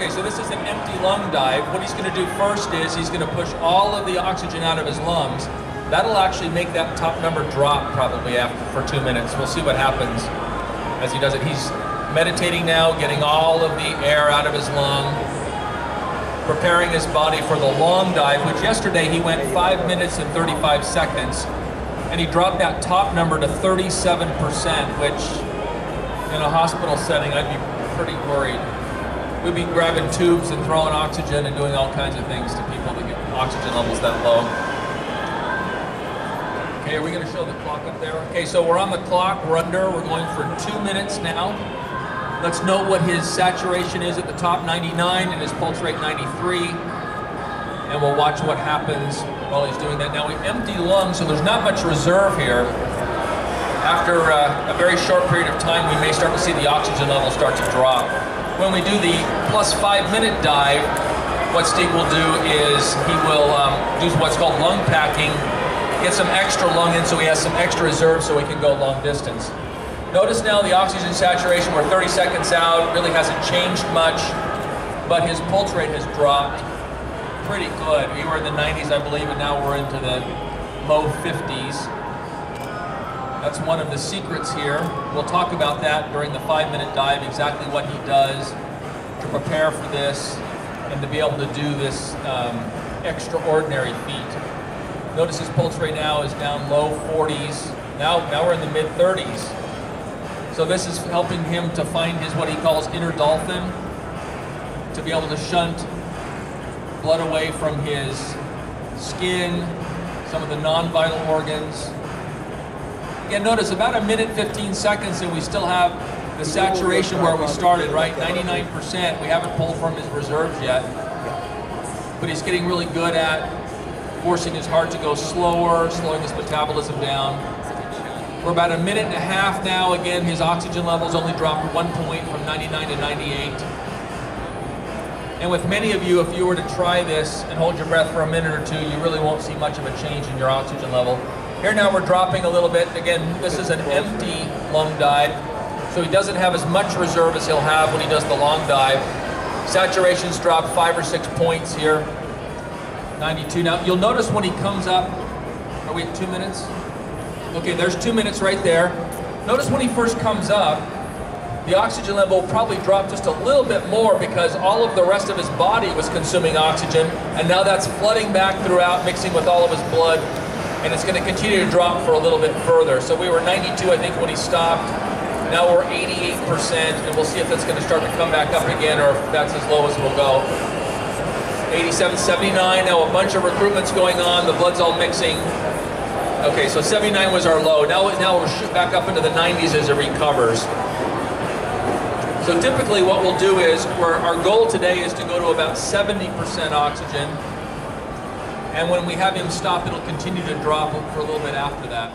Okay, so this is an empty lung dive. What he's going to do first is he's going to push all of the oxygen out of his lungs. That'll actually make that top number drop probably for 2 minutes. We'll see what happens as he does it. He's meditating now, getting all of the air out of his lung, preparing his body for the long dive, which yesterday he went 5 minutes and 35 seconds, and he dropped that top number to 37%, which in a hospital setting, I'd be pretty worried. We'd be grabbing tubes and throwing oxygen and doing all kinds of things to people to get oxygen levels that low. Okay, are we going to show the clock up there? Okay, so we're on the clock, we're going for 2 minutes now. Let's note what his saturation is at the top, 99, and his pulse rate, 93. And we'll watch what happens while he's doing that. Now, we empty lungs, so there's not much reserve here. After a very short period of time, we may start to see the oxygen level start to drop. When we do the plus 5 minute dive, what Stig will do is he will do what's called lung packing, get some extra lung in so he has some extra reserve so he can go long distance. Notice now the oxygen saturation, we're 30 seconds out, really hasn't changed much, but his pulse rate has dropped pretty good. We were in the 90s, I believe, and now we're into the low 50s. That's one of the secrets here. We'll talk about that during the 5 minute dive, exactly what he does to prepare for this and to be able to do this extraordinary feat. Notice his pulse rate now is down low 40s. Now we're in the mid 30s. So this is helping him to find his, what he calls inner dolphin, to be able to shunt blood away from his skin, some of the non-vital organs. Again, notice about 1 minute 15 seconds and we still have the saturation where we started, right? 99%. We haven't pulled from his reserves yet. But he's getting really good at forcing his heart to go slower, slowing his metabolism down. We're about 1.5 minutes now. Again, his oxygen levels only dropped 1 point from 99 to 98. And with many of you, if you were to try this and hold your breath for a minute or two, you really won't see much of a change in your oxygen level. Here now we're dropping a little bit. Again, this is an empty lung dive, so he doesn't have as much reserve as he'll have when he does the long dive. Saturation's dropped 5 or 6 points here. 92. Now, you'll notice when he comes up, are we at 2 minutes? Okay, there's 2 minutes right there. Notice when he first comes up, the oxygen level probably dropped just a little bit more because all of the rest of his body was consuming oxygen, and now that's flooding back throughout, mixing with all of his blood, and it's going to continue to drop for a little bit further. So we were 92, I think, when he stopped. Now we're 88%, and we'll see if that's going to start to come back up again or if that's as low as we'll go. 87, 79, now a bunch of recruitment's going on, the blood's all mixing. Okay, so 79 was our low. Now we'll shoot back up into the 90s as it recovers. So typically what we'll do is, our goal today is to go to about 70% oxygen. And when we have him stop, it'll continue to drop for a little bit after that.